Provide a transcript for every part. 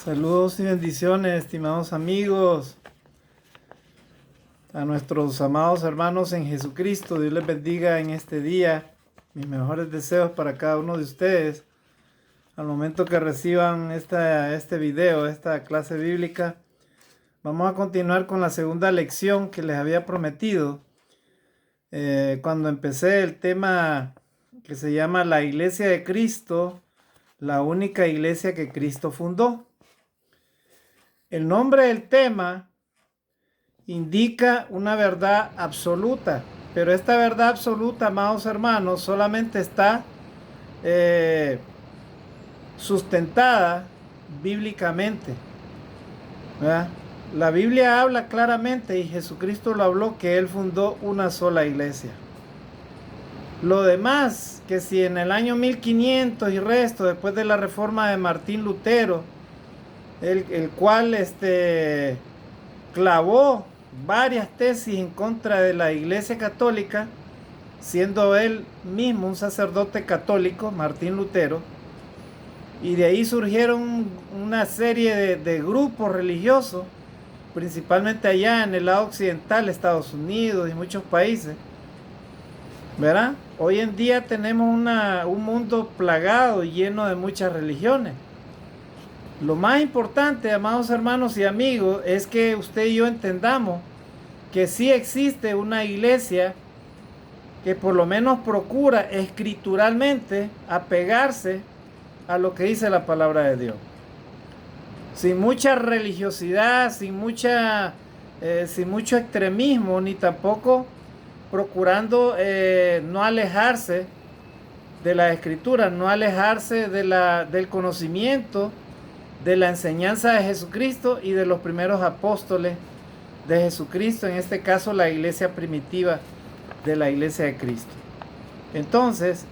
Saludos y bendiciones, estimados amigos, a nuestros amados hermanos en Jesucristo. Dios les bendiga en este día. Mis mejores deseos para cada uno de ustedes. Al momento que reciban este video, esta clase bíblica, vamos a continuar con la segunda lección que les había prometido. Cuando empecé el tema que se llama la Iglesia de Cristo, la única iglesia que Cristo fundó. El nombre del tema indica una verdad absoluta, pero esta verdad absoluta, amados hermanos, solamente está sustentada bíblicamente, ¿verdad? La Biblia habla claramente, y Jesucristo lo habló, que Él fundó una sola iglesia. Lo demás, que si en el año 1500 y resto, después de la reforma de Martín Lutero, el cual clavó varias tesis en contra de la Iglesia Católica, siendo él mismo un sacerdote católico, Martín Lutero, y de ahí surgieron una serie de grupos religiosos, principalmente allá en el lado occidental, Estados Unidos y muchos países, ¿verdad? Hoy en día tenemos un mundo plagado y lleno de muchas religiones. Lo más importante, amados hermanos y amigos, es que usted y yo entendamos que sí existe una iglesia que por lo menos procura escrituralmente apegarse a lo que dice la palabra de Dios. Sin mucha religiosidad, sin mucho extremismo, ni tampoco procurando no alejarse de la escritura, no alejarse del conocimiento, de la enseñanza de Jesucristo y de los primeros apóstoles de Jesucristo, en este caso la iglesia primitiva de la iglesia de Cristo. Entonces,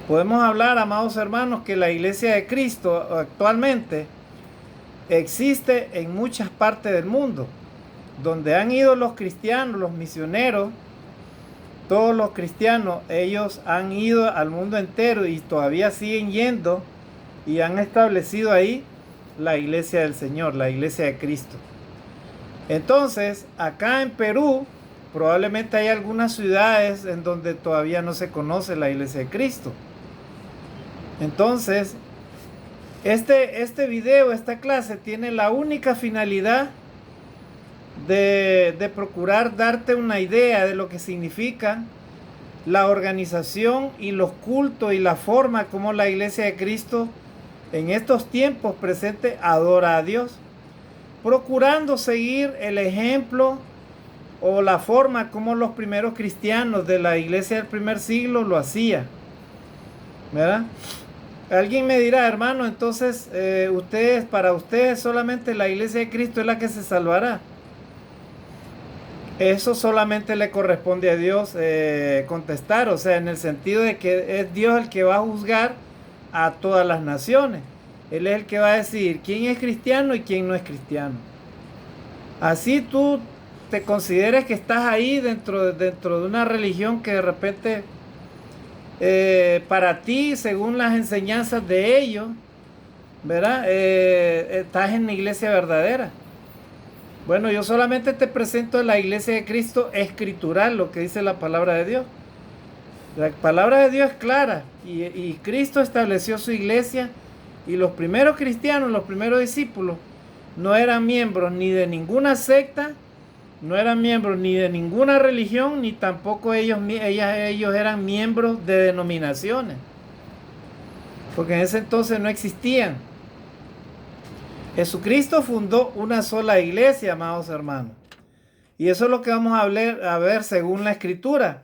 podemos hablar, amados hermanos, que la iglesia de Cristo actualmente existe en muchas partes del mundo, donde han ido los cristianos, los misioneros, todos los cristianos, ellos han ido al mundo entero y todavía siguen yendo y han establecido ahí la iglesia del Señor, la iglesia de Cristo. Entonces, acá en Perú, probablemente hay algunas ciudades en donde todavía no se conoce la iglesia de Cristo. Entonces, este video, esta clase, tiene la única finalidad de procurar darte una idea de lo que significa la organización y los cultos y la forma como la iglesia de Cristo en estos tiempos presentes adora a Dios, procurando seguir el ejemplo o la forma como los primeros cristianos de la iglesia del primer siglo lo hacían, ¿verdad? Alguien me dirá, hermano, entonces para ustedes solamente la iglesia de Cristo es la que se salvará. Eso solamente le corresponde a Dios contestar, o sea, en el sentido de que es Dios el que va a juzgar a todas las naciones. Él es el que va a decidir quién es cristiano y quién no es cristiano. Así tú te consideres que estás ahí dentro de una religión que de repente para ti, según las enseñanzas de ellos, ¿verdad? Estás en la iglesia verdadera. Bueno, yo solamente te presento la iglesia de Cristo escritural, lo que dice la palabra de Dios. La palabra de Dios es clara y Cristo estableció su iglesia, y los primeros cristianos, los primeros discípulos, no eran miembros ni de ninguna secta, no eran miembros ni de ninguna religión, ni tampoco ellos eran miembros de denominaciones, porque en ese entonces no existían. Jesucristo fundó una sola iglesia, amados hermanos, y eso es lo que vamos a ver según la Escritura.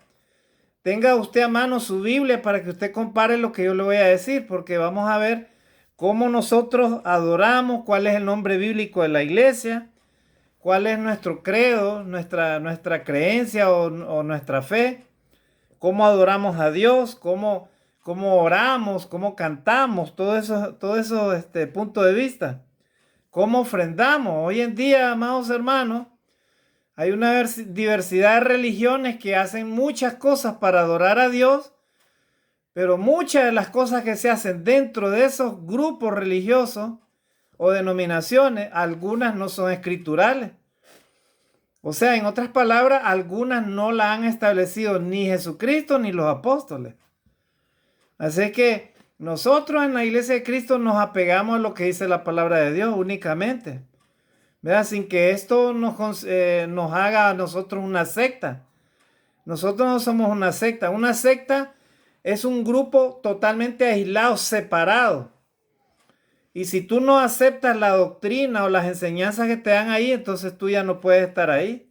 Tenga usted a mano su Biblia para que usted compare lo que yo le voy a decir, porque vamos a ver cómo nosotros adoramos, cuál es el nombre bíblico de la iglesia, cuál es nuestro credo, nuestra creencia o nuestra fe, cómo adoramos a Dios, cómo oramos, cómo cantamos, todo eso punto de vista, cómo ofrendamos. Hoy en día, amados hermanos, hay una diversidad de religiones que hacen muchas cosas para adorar a Dios, Pero muchas de las cosas que se hacen dentro de esos grupos religiosos o denominaciones, algunas no son escriturales. O sea, en otras palabras, algunas no la han establecido ni Jesucristo ni los apóstoles. Así que nosotros en la Iglesia de Cristo nos apegamos a lo que dice la palabra de Dios únicamente, ¿verdad? Sin que esto nos haga a nosotros una secta. Nosotros no somos una secta. Una secta es un grupo totalmente aislado, separado. Y si tú no aceptas la doctrina o las enseñanzas que te dan ahí, entonces tú ya no puedes estar ahí.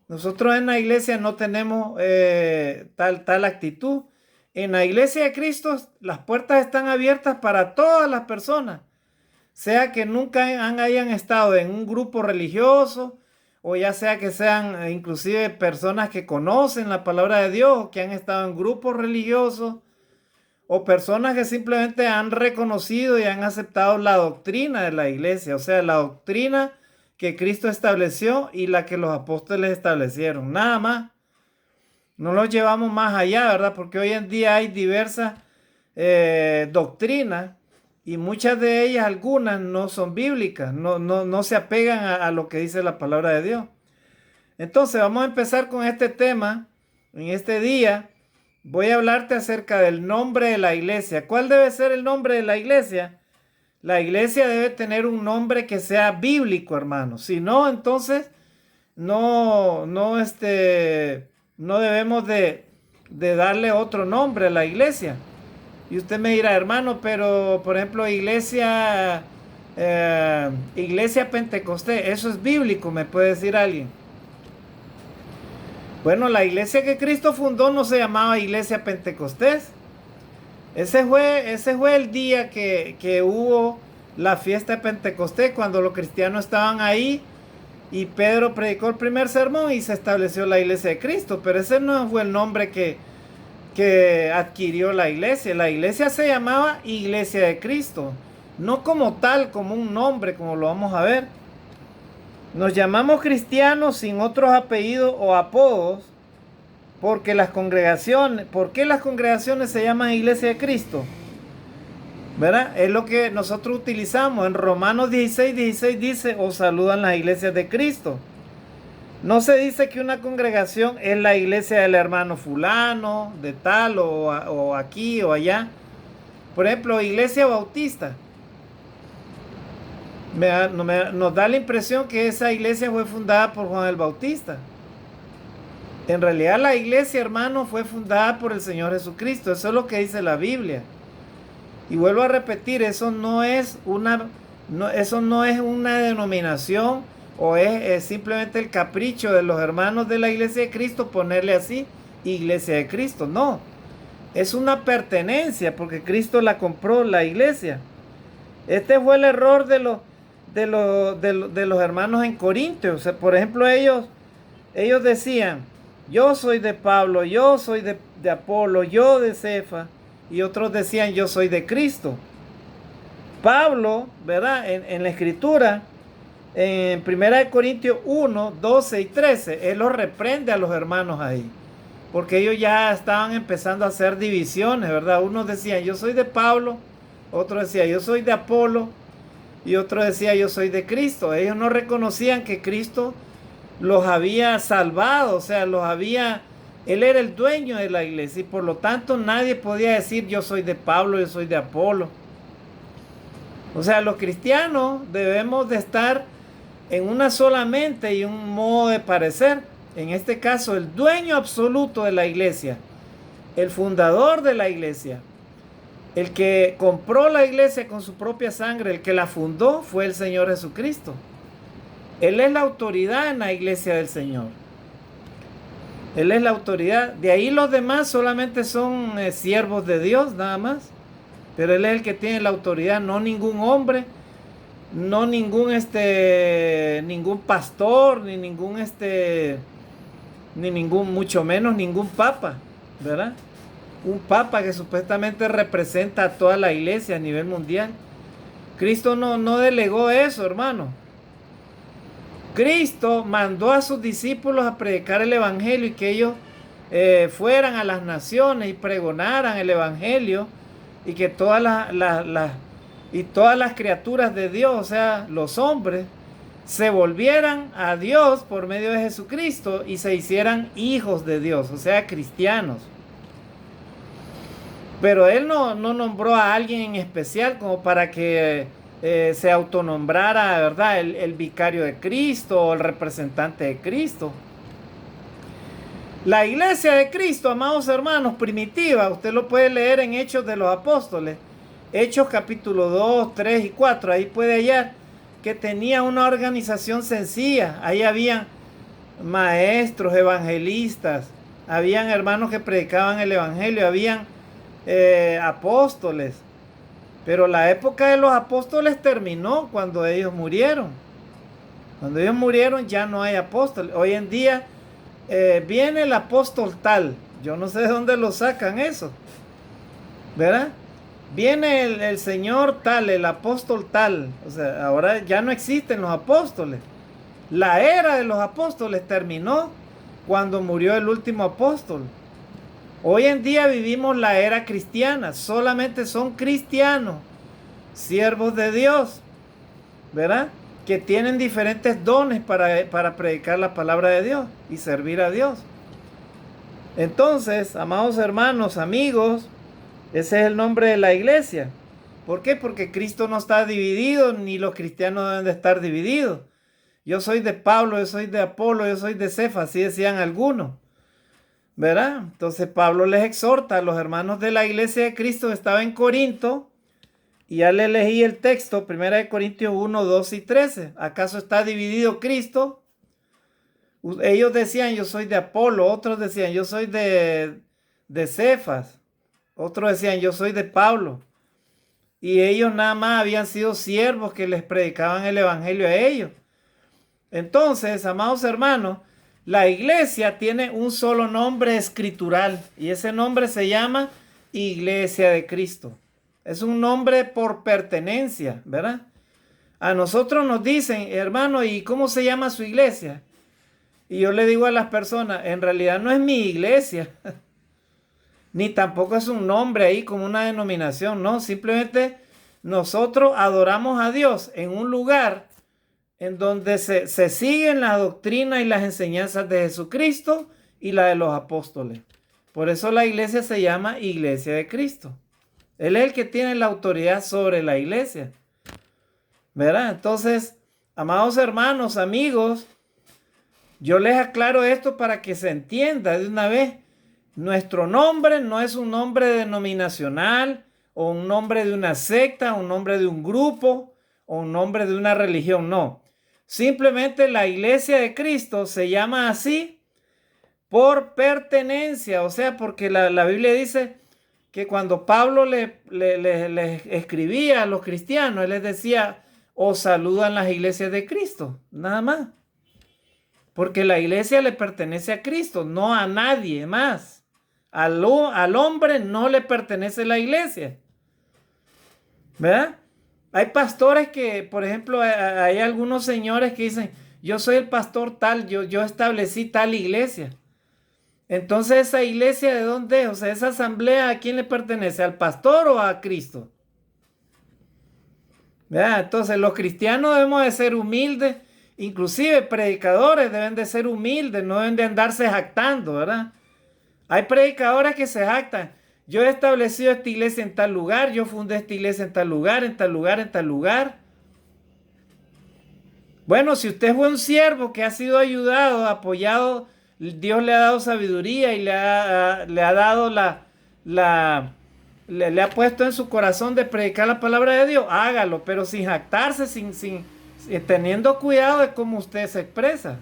Nosotros en la iglesia no tenemos tal actitud. En la iglesia de Cristo las puertas están abiertas para todas las personas, sea que nunca hayan estado en un grupo religioso o ya sea que sean inclusive personas que conocen la palabra de Dios o que han estado en grupos religiosos o personas que simplemente han reconocido y han aceptado la doctrina de la iglesia, o sea, la doctrina que Cristo estableció y la que los apóstoles establecieron, nada más. No los llevamos más allá, ¿verdad? Porque hoy en día hay diversas doctrinas y muchas de ellas, algunas no son bíblicas, no se apegan a lo que dice la palabra de Dios. Entonces vamos a empezar con este tema en este día. Voy a hablarte acerca del nombre de la iglesia. ¿Cuál debe ser el nombre de la iglesia? La iglesia debe tener un nombre que sea bíblico, hermano. Si no, entonces no debemos de darle otro nombre a la iglesia. Y usted me dirá, hermano, pero por ejemplo, iglesia Pentecostés, eso es bíblico, me puede decir alguien. Bueno, la iglesia que Cristo fundó no se llamaba Iglesia Pentecostés. Ese fue el día que hubo la fiesta de Pentecostés, cuando los cristianos estaban ahí y Pedro predicó el primer sermón y se estableció la iglesia de Cristo. Pero ese no fue el nombre que adquirió la iglesia. La iglesia se llamaba Iglesia de Cristo, no como tal, como un nombre, como lo vamos a ver. Nos llamamos cristianos sin otros apellidos o apodos porque ¿por qué las congregaciones se llaman Iglesia de Cristo? ¿Verdad? Es lo que nosotros utilizamos. En Romanos 16 dice, os saludan las iglesias de Cristo. No se dice que una congregación es la iglesia del hermano fulano, de tal o aquí o allá. Por ejemplo, Iglesia Bautista. Nos da la impresión que esa iglesia fue fundada por Juan el Bautista. En realidad la iglesia, hermano, fue fundada por el Señor Jesucristo. Eso es lo que dice la Biblia. Y vuelvo a repetir, eso no es una denominación o es simplemente el capricho de los hermanos de la iglesia de Cristo ponerle así, Iglesia de Cristo. No, es una pertenencia porque Cristo la compró, la iglesia. Este fue el error de los hermanos en Corinto. O sea, por ejemplo, ellos decían, yo soy de Pablo, yo soy de Apolo, yo de Cefa, y otros decían, yo soy de Cristo. Pablo, ¿verdad? En la escritura, en 1 Corintios 1, 12 y 13, él los reprende a los hermanos ahí, porque ellos ya estaban empezando a hacer divisiones, ¿verdad? Unos decían, yo soy de Pablo, otros decían, yo soy de Apolo, y otros decían, yo soy de Cristo. Ellos no reconocían que Cristo los había salvado, o sea, Él era el dueño de la iglesia y por lo tanto nadie podía decir yo soy de Pablo, yo soy de Apolo. O sea, los cristianos debemos de estar en una sola mente y un modo de parecer. En este caso, el dueño absoluto de la iglesia, el fundador de la iglesia, el que compró la iglesia con su propia sangre, el que la fundó fue el Señor Jesucristo. Él es la autoridad en la iglesia del Señor. Él es la autoridad. De ahí los demás solamente son siervos de Dios, nada más. Pero Él es el que tiene la autoridad, no ningún hombre, no ningún pastor, mucho menos ningún papa, ¿verdad? Un papa que supuestamente representa a toda la iglesia a nivel mundial. Cristo no delegó eso, hermano. Cristo mandó a sus discípulos a predicar el evangelio y que ellos fueran a las naciones y pregonaran el evangelio, y que todas las criaturas de Dios, o sea, los hombres, se volvieran a Dios por medio de Jesucristo y se hicieran hijos de Dios, o sea, cristianos. Pero él no nombró a alguien en especial como para que se autonombrara, ¿verdad?, el vicario de Cristo o el representante de Cristo. La iglesia de Cristo, amados hermanos, primitiva, usted lo puede leer en Hechos de los Apóstoles, Hechos capítulo 2, 3 y 4, ahí puede hallar que tenía una organización sencilla. Ahí habían maestros, evangelistas, habían hermanos que predicaban el evangelio, habían apóstoles. Pero la época de los apóstoles terminó cuando ellos murieron. Cuando ellos murieron ya no hay apóstoles. Hoy en día viene el apóstol tal. Yo no sé de dónde lo sacan eso, ¿verdad? Viene el señor tal, el apóstol tal. O sea, ahora ya no existen los apóstoles. La era de los apóstoles terminó cuando murió el último apóstol. Hoy en día vivimos la era cristiana. Solamente son cristianos, siervos de Dios, ¿verdad?, que tienen diferentes dones para predicar la palabra de Dios y servir a Dios. Entonces, amados hermanos, amigos, ese es el nombre de la iglesia. ¿Por qué? Porque Cristo no está dividido, ni los cristianos deben de estar divididos. Yo soy de Pablo, yo soy de Apolo, yo soy de Cefas, así decían algunos, ¿verdad? Entonces Pablo les exhorta a los hermanos de la iglesia de Cristo que estaba en Corinto. Y ya le leí el texto, 1 Corintios 1, 12 y 13. ¿Acaso está dividido Cristo? Ellos decían, yo soy de Apolo. Otros decían, yo soy de Cefas. Otros decían, yo soy de Pablo. Y ellos nada más habían sido siervos que les predicaban el evangelio a ellos. Entonces, amados hermanos, la iglesia tiene un solo nombre escritural. Y ese nombre se llama Iglesia de Cristo. Es un nombre por pertenencia, ¿verdad? A nosotros nos dicen, hermano, ¿y cómo se llama su iglesia? Y yo le digo a las personas, en realidad no es mi iglesia, ni tampoco es un nombre ahí como una denominación, no. Simplemente nosotros adoramos a Dios en un lugar en donde se siguen la doctrina y las enseñanzas de Jesucristo y la de los apóstoles. Por eso la iglesia se llama Iglesia de Cristo. Él es el que tiene la autoridad sobre la iglesia, ¿verdad? Entonces, amados hermanos, amigos, yo les aclaro esto para que se entienda de una vez. Nuestro nombre no es un nombre denominacional o un nombre de una secta, un nombre de un grupo o un nombre de una religión, no. Simplemente la iglesia de Cristo se llama así por pertenencia, o sea, porque la Biblia dice que cuando Pablo le escribía a los cristianos, él les decía, os saludan las iglesias de Cristo, nada más. Porque la iglesia le pertenece a Cristo, no a nadie más. Al hombre no le pertenece la iglesia, ¿verdad? Hay pastores que, por ejemplo, hay algunos señores que dicen, yo soy el pastor tal, yo establecí tal iglesia. Entonces, ¿esa iglesia de dónde es? O sea, ¿esa asamblea a quién le pertenece? ¿Al pastor o a Cristo? ¿Verdad? Entonces, los cristianos debemos de ser humildes, inclusive predicadores deben de ser humildes, no deben de andarse jactando, ¿verdad? Hay predicadores que se jactan. Yo he establecido esta iglesia en tal lugar, yo fundé esta iglesia en tal lugar, en tal lugar, en tal lugar. Bueno, si usted fue un siervo que ha sido ayudado, apoyado, Dios le ha dado sabiduría y le ha dado le ha puesto en su corazón de predicar la palabra de Dios, hágalo, pero sin jactarse, teniendo cuidado de cómo usted se expresa.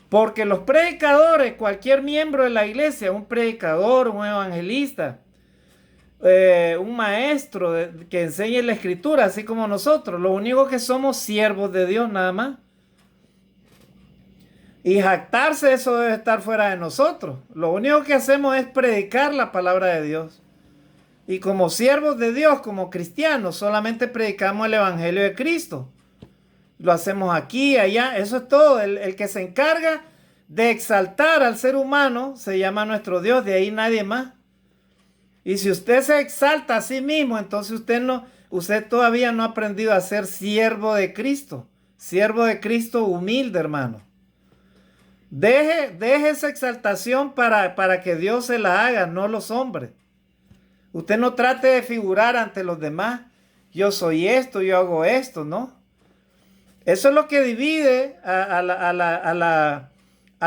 Porque los predicadores, cualquier miembro de la iglesia, un predicador, un evangelista, un maestro que enseñe la escritura, así como nosotros, lo único que somos siervos de Dios nada más. Y jactarse, eso debe estar fuera de nosotros. Lo único que hacemos es predicar la palabra de Dios. Y como siervos de Dios, como cristianos, solamente predicamos el evangelio de Cristo. Lo hacemos aquí, allá, eso es todo. El que se encarga de exaltar al ser humano, se llama nuestro Dios, de ahí nadie más. Y si usted se exalta a sí mismo, entonces usted todavía no ha aprendido a ser siervo de Cristo humilde, hermano. Deje esa exaltación para que Dios se la haga, no los hombres. Usted no trate de figurar ante los demás. Yo soy esto, yo hago esto, ¿no? Eso es lo que divide a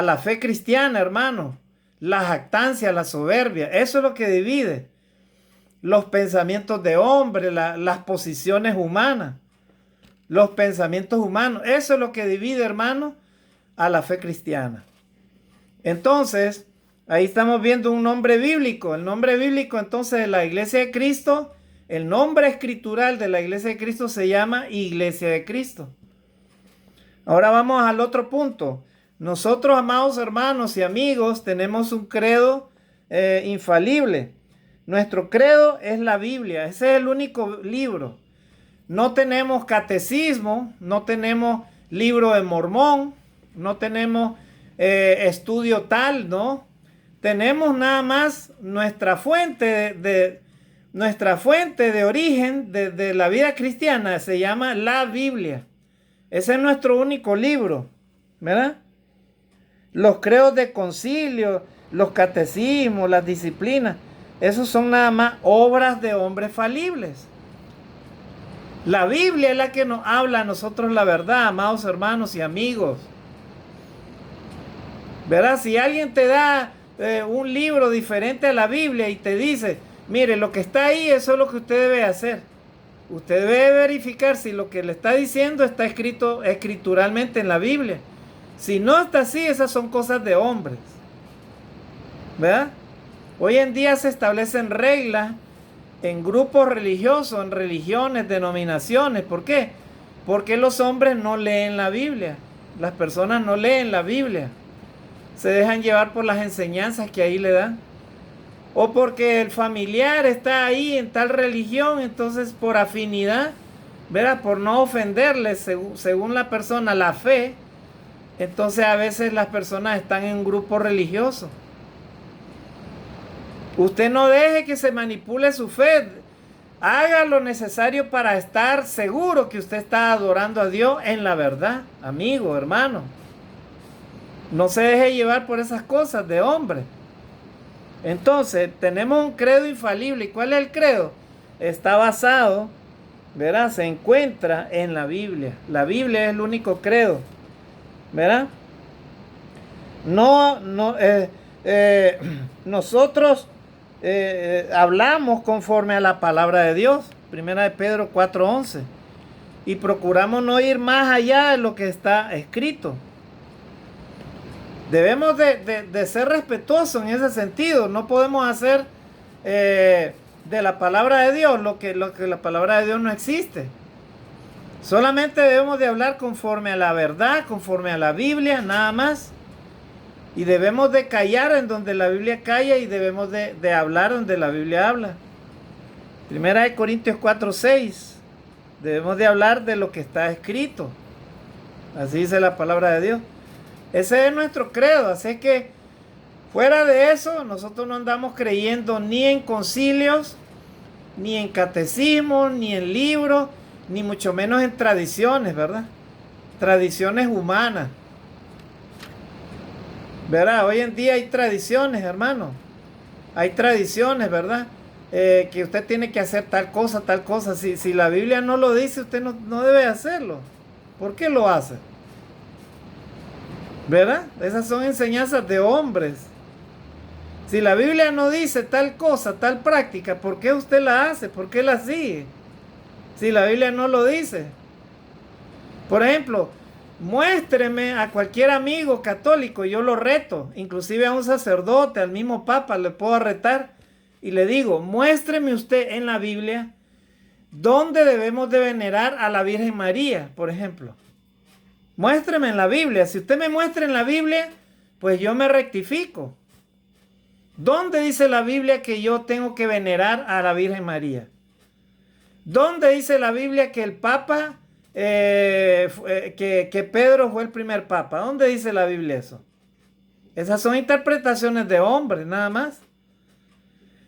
la fe cristiana, hermano. La jactancia, la soberbia. Eso es lo que divide. Los pensamientos de hombre, las posiciones humanas. Los pensamientos humanos. Eso es lo que divide, hermano, a la fe cristiana. Entonces, ahí estamos viendo un nombre bíblico. El nombre bíblico entonces de la Iglesia de Cristo, el nombre escritural de la Iglesia de Cristo se llama Iglesia de Cristo. Ahora vamos al otro punto. Nosotros, amados hermanos y amigos, tenemos un credo infalible. Nuestro credo es la Biblia. Ese es el único libro. No tenemos catecismo, no tenemos libro de Mormón, no tenemos estudio tal, ¿no? Tenemos nada más nuestra fuente de origen de la vida cristiana, se llama la Biblia. Ese es nuestro único libro, ¿verdad? Los credos de concilio, los catecismos, las disciplinas, esos son nada más obras de hombres falibles. La Biblia es la que nos habla a nosotros la verdad, amados hermanos y amigos. ¿Verdad? Si alguien te da un libro diferente a la Biblia y te dice, mire, lo que está ahí, eso es lo que usted debe hacer. Usted debe verificar si lo que le está diciendo está escrito escrituralmente en la Biblia. Si no está así, esas son cosas de hombres. ¿Verdad? Hoy en día se establecen reglas en grupos religiosos, en religiones, denominaciones. ¿Por qué? Porque los hombres no leen la Biblia. Las personas no leen la Biblia. Se dejan llevar por las enseñanzas que ahí le dan. O porque el familiar está ahí en tal religión, entonces por afinidad, ¿verdad? Por no ofenderle según la persona la fe, entonces a veces las personas están en un grupo religioso. Usted no deje que se manipule su fe. Haga lo necesario para estar seguro que usted está adorando a Dios en la verdad, amigo, hermano. No se deje llevar por esas cosas de hombre. Entonces, tenemos un credo infalible. ¿Y cuál es el credo? Está basado, ¿verdad? Se encuentra en la Biblia. La Biblia es el único credo, ¿verdad? Nosotros hablamos conforme a la palabra de Dios. Primera de Pedro 4:11. Y procuramos no ir más allá de lo que está escrito. Debemos de ser respetuosos en ese sentido. No podemos hacer de la palabra de Dios lo que la palabra de Dios no existe. Solamente debemos de hablar conforme a la verdad, conforme a la Biblia, nada más. Y debemos de callar en donde la Biblia calla y debemos de hablar donde la Biblia habla. Primera de Corintios 4:6. Debemos de hablar de lo que está escrito. Así dice la palabra de Dios. Ese es nuestro credo, así que fuera de eso, nosotros no andamos creyendo ni en concilios, ni en catecismos, ni en libros, ni mucho menos en tradiciones, ¿verdad? Tradiciones humanas. ¿Verdad? Hoy en día hay tradiciones, hermano. Hay tradiciones, ¿verdad? Que usted tiene que hacer tal cosa, tal cosa. Si la Biblia no lo dice, usted no debe hacerlo. ¿Por qué lo hace? ¿Verdad? Esas son enseñanzas de hombres. Si la Biblia no dice tal cosa, tal práctica, ¿por qué usted la hace? ¿Por qué la sigue? Si la Biblia no lo dice. Por ejemplo, muéstreme a cualquier amigo católico, yo lo reto, inclusive a un sacerdote, al mismo papa, le puedo retar y le digo, muéstreme usted en la Biblia dónde debemos de venerar a la Virgen María, por ejemplo. Muéstreme en la Biblia. Si usted me muestra en la Biblia, pues yo me rectifico. ¿Dónde dice la Biblia que yo tengo que venerar a la Virgen María? ¿Dónde dice la Biblia que el Papa, que Pedro fue el primer Papa? ¿Dónde dice la Biblia eso? Esas son interpretaciones de hombres, nada más.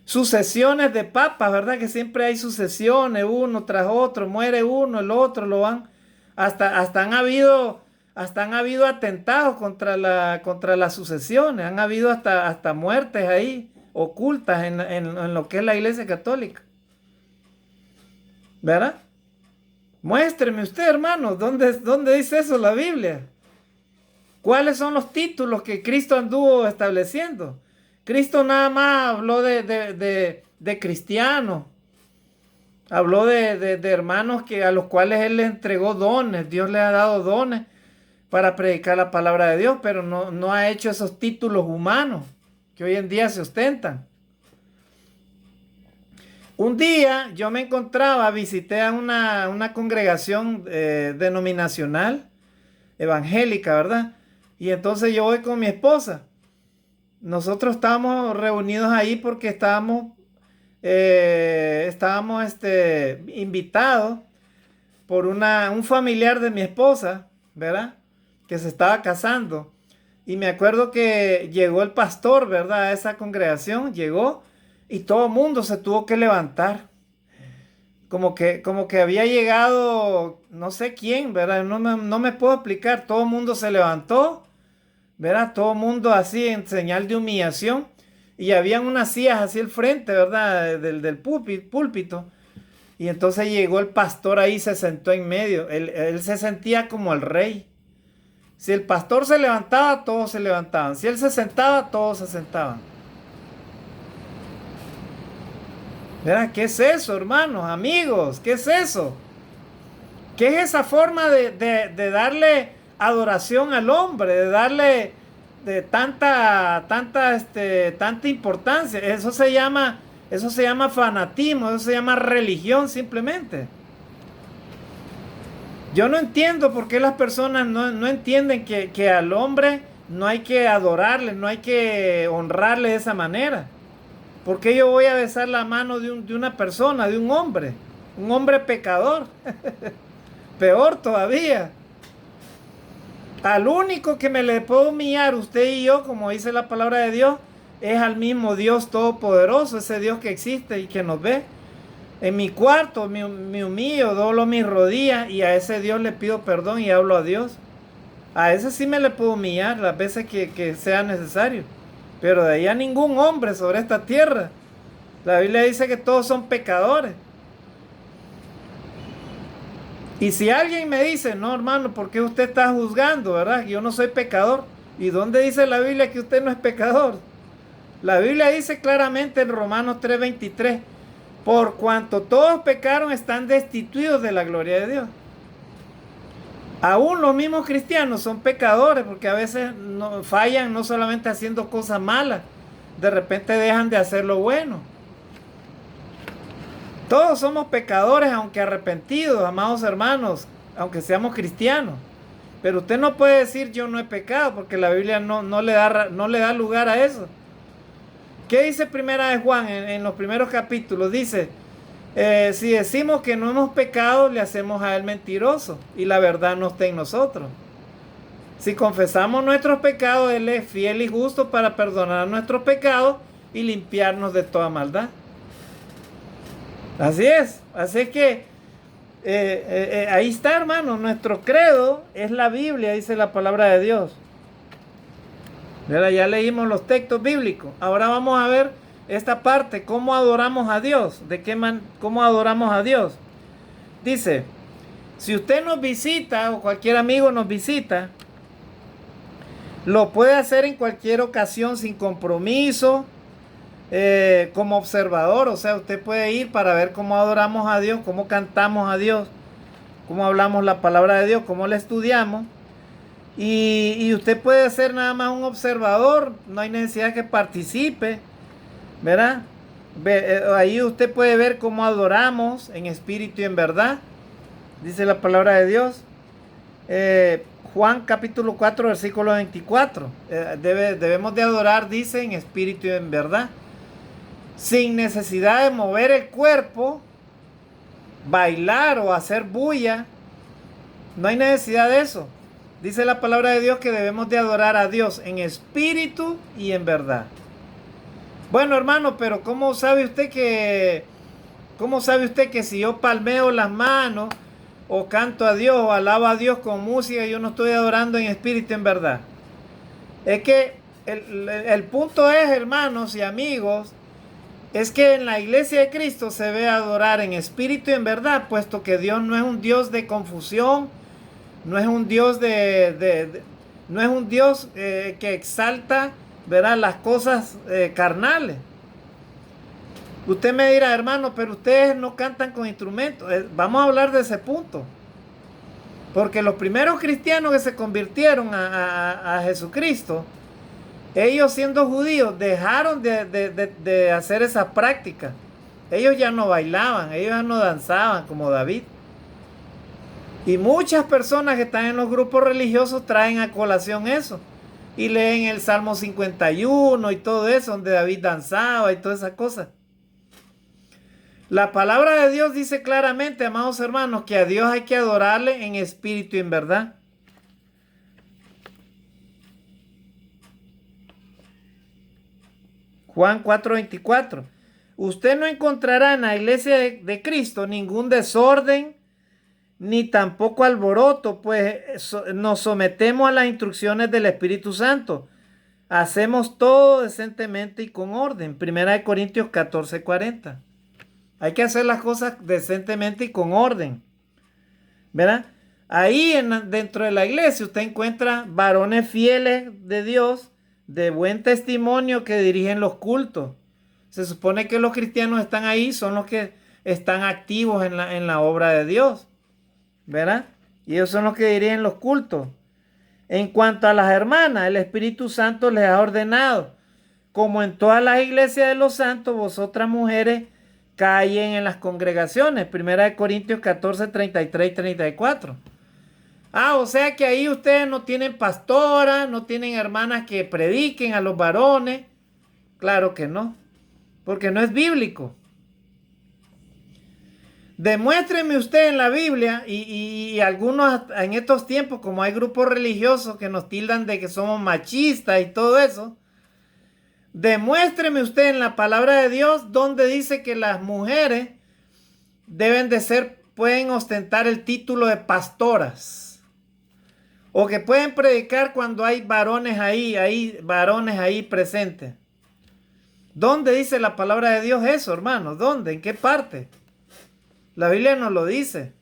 Sucesiones de papas, ¿verdad? Que siempre hay sucesiones, uno tras otro, muere uno, el otro, lo van. Hasta han habido atentados contra las sucesiones, han habido hasta muertes ahí, ocultas en lo que es la Iglesia Católica. ¿Verdad? Muéstreme usted, hermano, ¿dónde dice eso la Biblia? ¿Cuáles son los títulos que Cristo anduvo estableciendo? Cristo nada más habló de cristianos, habló de hermanos a los cuales Él les entregó dones, Dios les ha dado dones para predicar la palabra de Dios, pero no ha hecho esos títulos humanos que hoy en día se ostentan. Un día yo me encontraba, visité a una congregación denominacional, evangélica, ¿verdad? Y entonces yo voy con mi esposa. Nosotros estábamos reunidos ahí porque estábamos invitados por un familiar de mi esposa, ¿verdad? Que se estaba casando. Y me acuerdo que llegó el pastor, ¿verdad? A esa congregación, llegó y todo el mundo se tuvo que levantar. Como que había llegado, no sé quién, ¿verdad? No me puedo explicar. Todo el mundo se levantó, ¿verdad? Todo el mundo así en señal de humillación. Y habían unas sillas así al frente, ¿verdad? Del púlpito. Y entonces llegó el pastor ahí, se sentó en medio. Él se sentía como el rey. Si el pastor se levantaba, todos se levantaban. Si él se sentaba, todos se sentaban. ¿Verdad? ¿Qué es eso, hermanos, amigos? ¿Qué es eso? ¿Qué es esa forma de darle adoración al hombre? De darle tanta importancia. Eso se llama fanatismo, eso se llama religión simplemente. Yo no entiendo por qué las personas no entienden que al hombre no hay que adorarle, no hay que honrarle de esa manera. ¿Por qué yo voy a besar la mano de una persona, de un hombre pecador? Peor todavía. Al único que me le puedo humillar, usted y yo, como dice la palabra de Dios, es al mismo Dios todopoderoso, ese Dios que existe y que nos ve. En mi cuarto me humillo, doblo mis rodillas y a ese Dios le pido perdón y hablo a Dios. A ese sí me le puedo humillar las veces que sea necesario. Pero de ahí a ningún hombre sobre esta tierra. La Biblia dice que todos son pecadores. Y si alguien me dice, no hermano, ¿por qué usted está juzgando, verdad? Yo no soy pecador. ¿Y dónde dice la Biblia que usted no es pecador? La Biblia dice claramente en Romanos 3:23, por cuanto todos pecaron están destituidos de la gloria de Dios. Aún los mismos cristianos son pecadores porque a veces fallan no solamente haciendo cosas malas, de repente dejan de hacer lo bueno. Todos somos pecadores aunque arrepentidos, amados hermanos, aunque seamos cristianos. Pero usted no puede decir yo no he pecado porque la Biblia no le da lugar a eso. ¿Qué dice Primera de Juan en los primeros capítulos? Dice, si decimos que no hemos pecado, le hacemos a él mentiroso y la verdad no está en nosotros. Si confesamos nuestros pecados, él es fiel y justo para perdonar nuestros pecados y limpiarnos de toda maldad. Así es que ahí está, hermano, nuestro credo es la Biblia, dice la palabra de Dios. Ya leímos los textos bíblicos. Ahora vamos a ver esta parte, cómo adoramos a Dios. ¿Cómo adoramos a Dios? Dice, si usted nos visita o cualquier amigo nos visita, lo puede hacer en cualquier ocasión sin compromiso, como observador. O sea, usted puede ir para ver cómo adoramos a Dios, cómo cantamos a Dios, cómo hablamos la palabra de Dios, cómo la estudiamos. Y usted puede ser nada más un observador, no hay necesidad que participe, ¿verdad? Ahí usted puede ver cómo adoramos en espíritu y en verdad, dice la palabra de Dios. Juan capítulo 4, versículo 24. Debemos de adorar, dice, en espíritu y en verdad, sin necesidad de mover el cuerpo, bailar o hacer bulla. No hay necesidad de eso. Dice la palabra de Dios que debemos de adorar a Dios en espíritu y en verdad. Bueno, hermano, pero cómo sabe usted que si yo palmeo las manos o canto a Dios o alabo a Dios con música, yo no estoy adorando en espíritu y en verdad? Es que el punto es, hermanos y amigos, es que en la iglesia de Cristo se debe adorar en espíritu y en verdad, puesto que Dios no es un Dios de confusión, no es un Dios no es un Dios que exalta, ¿verdad?, las cosas carnales. Usted me dirá, hermano, pero ustedes no cantan con instrumentos. Vamos a hablar de ese punto. Porque los primeros cristianos que se convirtieron a Jesucristo, ellos siendo judíos, dejaron de hacer esa práctica. Ellos ya no bailaban, ellos ya no danzaban como David. Y muchas personas que están en los grupos religiosos traen a colación eso. Y leen el Salmo 51 y todo eso, donde David danzaba y todas esas cosas. La palabra de Dios dice claramente, amados hermanos, que a Dios hay que adorarle en espíritu y en verdad. Juan 4:24. Usted no encontrará en la iglesia de Cristo ningún desorden, ni tampoco alboroto, pues nos sometemos a las instrucciones del Espíritu Santo. Hacemos todo decentemente y con orden. Primera de Corintios 14:40. Hay que hacer las cosas decentemente y con orden, ¿verdad? Ahí dentro de la iglesia usted encuentra varones fieles de Dios, de buen testimonio, que dirigen los cultos. Se supone que los cristianos están ahí, son los que están activos en la obra de Dios, ¿verdad? Y ellos son los que dirigen los cultos. En cuanto a las hermanas, el Espíritu Santo les ha ordenado, como en todas las iglesias de los santos, vosotras mujeres callen en las congregaciones. Primera de Corintios 14, 33 y 34. O sea que ahí ustedes no tienen pastoras, no tienen hermanas que prediquen a los varones. Claro que no, porque no es bíblico. Demuéstreme usted en la Biblia, y algunos en estos tiempos, como hay grupos religiosos que nos tildan de que somos machistas y todo eso, demuéstreme usted en la palabra de Dios donde dice que las mujeres pueden ostentar el título de pastoras, o que pueden predicar cuando hay varones ahí presentes. ¿Dónde dice la palabra de Dios eso, hermanos? ¿Dónde? ¿En qué parte? La Biblia nos lo dice.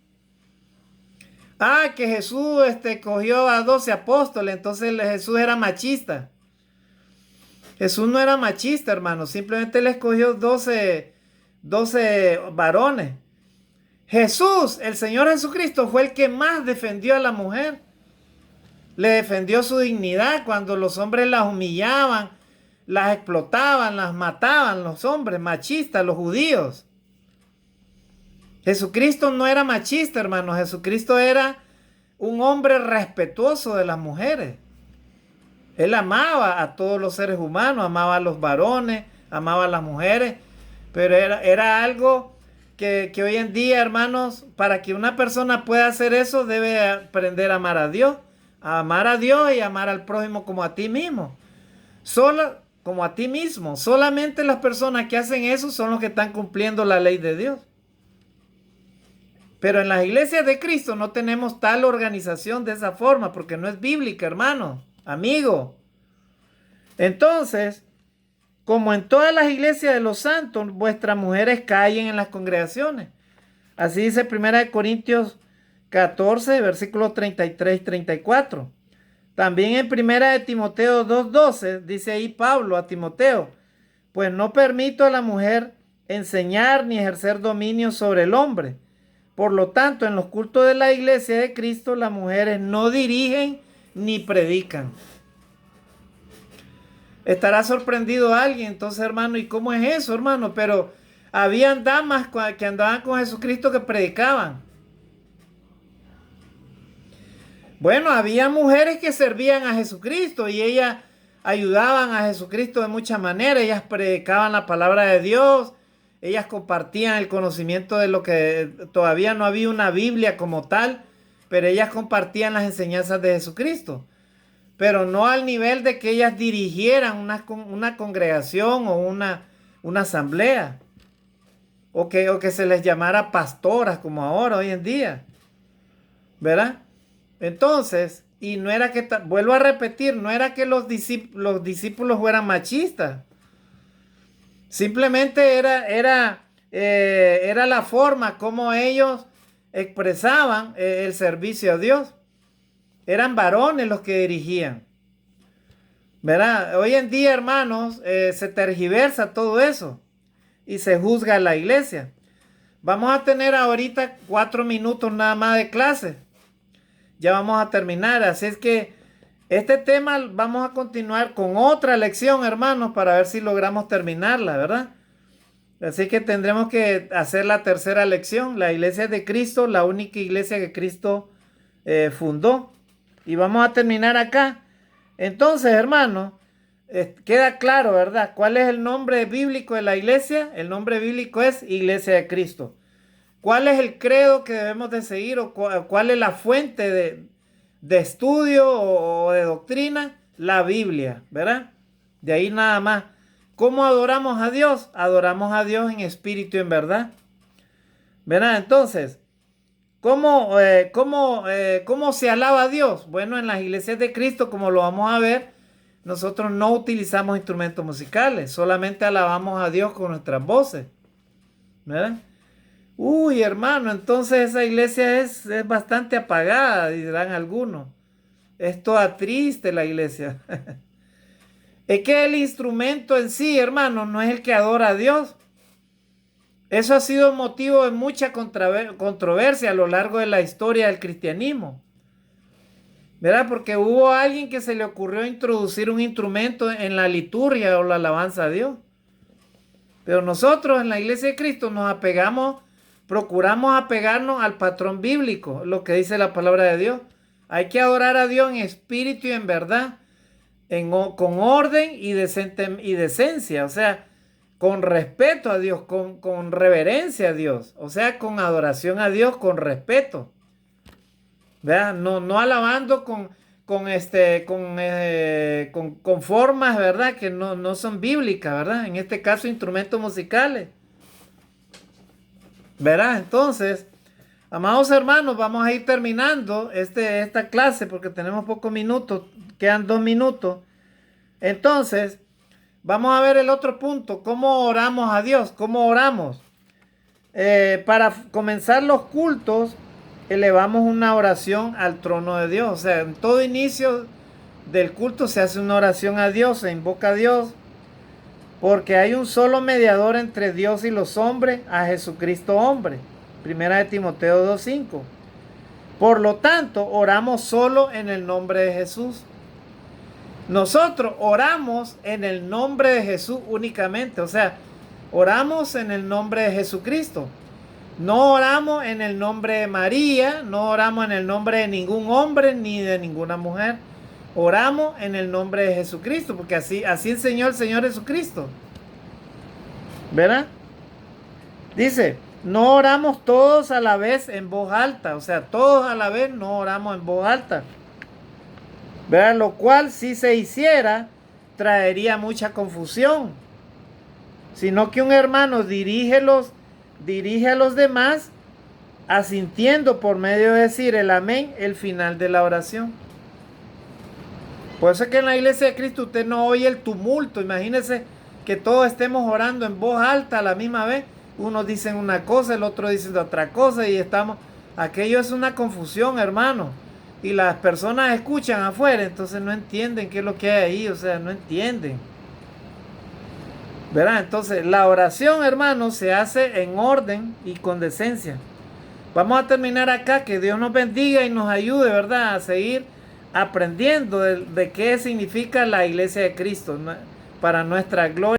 Que Jesús cogió a 12 apóstoles, entonces Jesús era machista. Jesús no era machista, hermano. Simplemente le escogió 12 varones. Jesús, el Señor Jesucristo, fue el que más defendió a la mujer. Le defendió su dignidad cuando los hombres las humillaban, las explotaban, las mataban, los hombres machistas, los judíos. Jesucristo no era machista, hermano. Jesucristo era un hombre respetuoso de las mujeres. Él amaba a todos los seres humanos, amaba a los varones, amaba a las mujeres, pero era algo que hoy en día, hermanos, para que una persona pueda hacer eso, debe aprender a amar a Dios y amar al prójimo como a ti mismo. Como a ti mismo. Solamente las personas que hacen eso son los que están cumpliendo la ley de Dios. Pero en las iglesias de Cristo no tenemos tal organización de esa forma, porque no es bíblica, hermano, amigo. Entonces, como en todas las iglesias de los santos, vuestras mujeres callen en las congregaciones. Así dice 1 Corintios 14, versículos 33 y 34. También en 1 Timoteo 2:12 dice ahí Pablo a Timoteo: pues no permito a la mujer enseñar ni ejercer dominio sobre el hombre. Por lo tanto, en los cultos de la iglesia de Cristo, las mujeres no dirigen ni predican. Estará sorprendido alguien, entonces, hermano, ¿y cómo es eso, hermano? Pero habían damas que andaban con Jesucristo que predicaban. Bueno, había mujeres que servían a Jesucristo y ellas ayudaban a Jesucristo de muchas maneras. Ellas predicaban la palabra de Dios. Ellas compartían el conocimiento de lo que todavía no había una Biblia como tal. pero ellas compartían las enseñanzas de Jesucristo, pero no al nivel de que ellas dirigieran una congregación o una asamblea, o que se les llamara pastoras como ahora, hoy en día, ¿verdad? Entonces, y no era que, vuelvo a repetir, no era que los discípulos fueran machistas, simplemente era la forma como ellos expresaban el servicio a Dios. Eran varones los que dirigían, ¿verdad? Hoy en día, hermanos, se tergiversa todo eso y se juzga a la iglesia. Vamos a tener ahorita 4 minutos nada más de clase. Ya vamos a terminar, así es que este tema vamos a continuar con otra lección, hermanos, para ver si logramos terminarla, ¿verdad? Así que tendremos que hacer la tercera lección, la iglesia de Cristo, la única iglesia que Cristo fundó. Y vamos a terminar acá. Entonces, hermanos, queda claro, ¿verdad? ¿Cuál es el nombre bíblico de la iglesia? El nombre bíblico es Iglesia de Cristo. ¿Cuál es el credo que debemos de seguir o cuál es la fuente de estudio o de doctrina? La Biblia, ¿verdad? De ahí nada más. ¿Cómo adoramos a Dios? Adoramos a Dios en espíritu y en verdad, ¿verdad? Entonces, ¿cómo se alaba a Dios? Bueno, en las iglesias de Cristo, como lo vamos a ver, nosotros no utilizamos instrumentos musicales, solamente alabamos a Dios con nuestras voces, ¿verdad? Uy, hermano, entonces esa iglesia es bastante apagada, dirán algunos. Es toda triste la iglesia. Es que el instrumento en sí, hermano, no es el que adora a Dios. Eso ha sido motivo de mucha controversia a lo largo de la historia del cristianismo, ¿verdad? Porque hubo alguien que se le ocurrió introducir un instrumento en la liturgia o la alabanza a Dios. Pero nosotros en la iglesia de Cristo procuramos apegarnos al patrón bíblico, lo que dice la palabra de Dios. Hay que adorar a Dios en espíritu y en verdad, con orden y decencia, o sea, con respeto a Dios, con reverencia a Dios, o sea, con adoración a Dios, con respeto, ¿verdad? No alabando con formas, ¿verdad? Que no son bíblicas, ¿verdad? En este caso, instrumentos musicales, ¿verdad? Entonces, amados hermanos, vamos a ir terminando esta clase porque tenemos pocos minutos, quedan 2 minutos. Entonces, vamos a ver el otro punto, ¿cómo oramos a Dios? ¿Cómo oramos? Para comenzar los cultos, elevamos una oración al trono de Dios. O sea, en todo inicio del culto se hace una oración a Dios, se invoca a Dios, porque hay un solo mediador entre Dios y los hombres, a Jesucristo hombre. Primera de Timoteo 2:5. Por lo tanto, oramos solo en el nombre de Jesús. Nosotros oramos en el nombre de Jesús únicamente, o sea, oramos en el nombre de Jesucristo. No oramos en el nombre de María, no oramos en el nombre de ningún hombre ni de ninguna mujer. Oramos en el nombre de Jesucristo, porque así enseñó el Señor Jesucristo, ¿verdad? Dice, no oramos todos a la vez en voz alta, o sea, todos a la vez no oramos en voz alta, ¿verdad? Lo cual, si se hiciera, traería mucha confusión, sino que un hermano dirige a los demás, asintiendo por medio de decir el amén, el final de la oración. Por eso es que en la iglesia de Cristo usted no oye el tumulto. Imagínese que todos estemos orando en voz alta a la misma vez. Unos dicen una cosa, el otro dice otra cosa y aquello es una confusión, hermano. Y las personas escuchan afuera, entonces no entienden qué es lo que hay ahí, o sea, no entienden, ¿verdad? Entonces, la oración, hermano, se hace en orden y con decencia. Vamos a terminar acá, que Dios nos bendiga y nos ayude, ¿verdad?, a seguir aprendiendo de qué significa la iglesia de Cristo para nuestra gloria.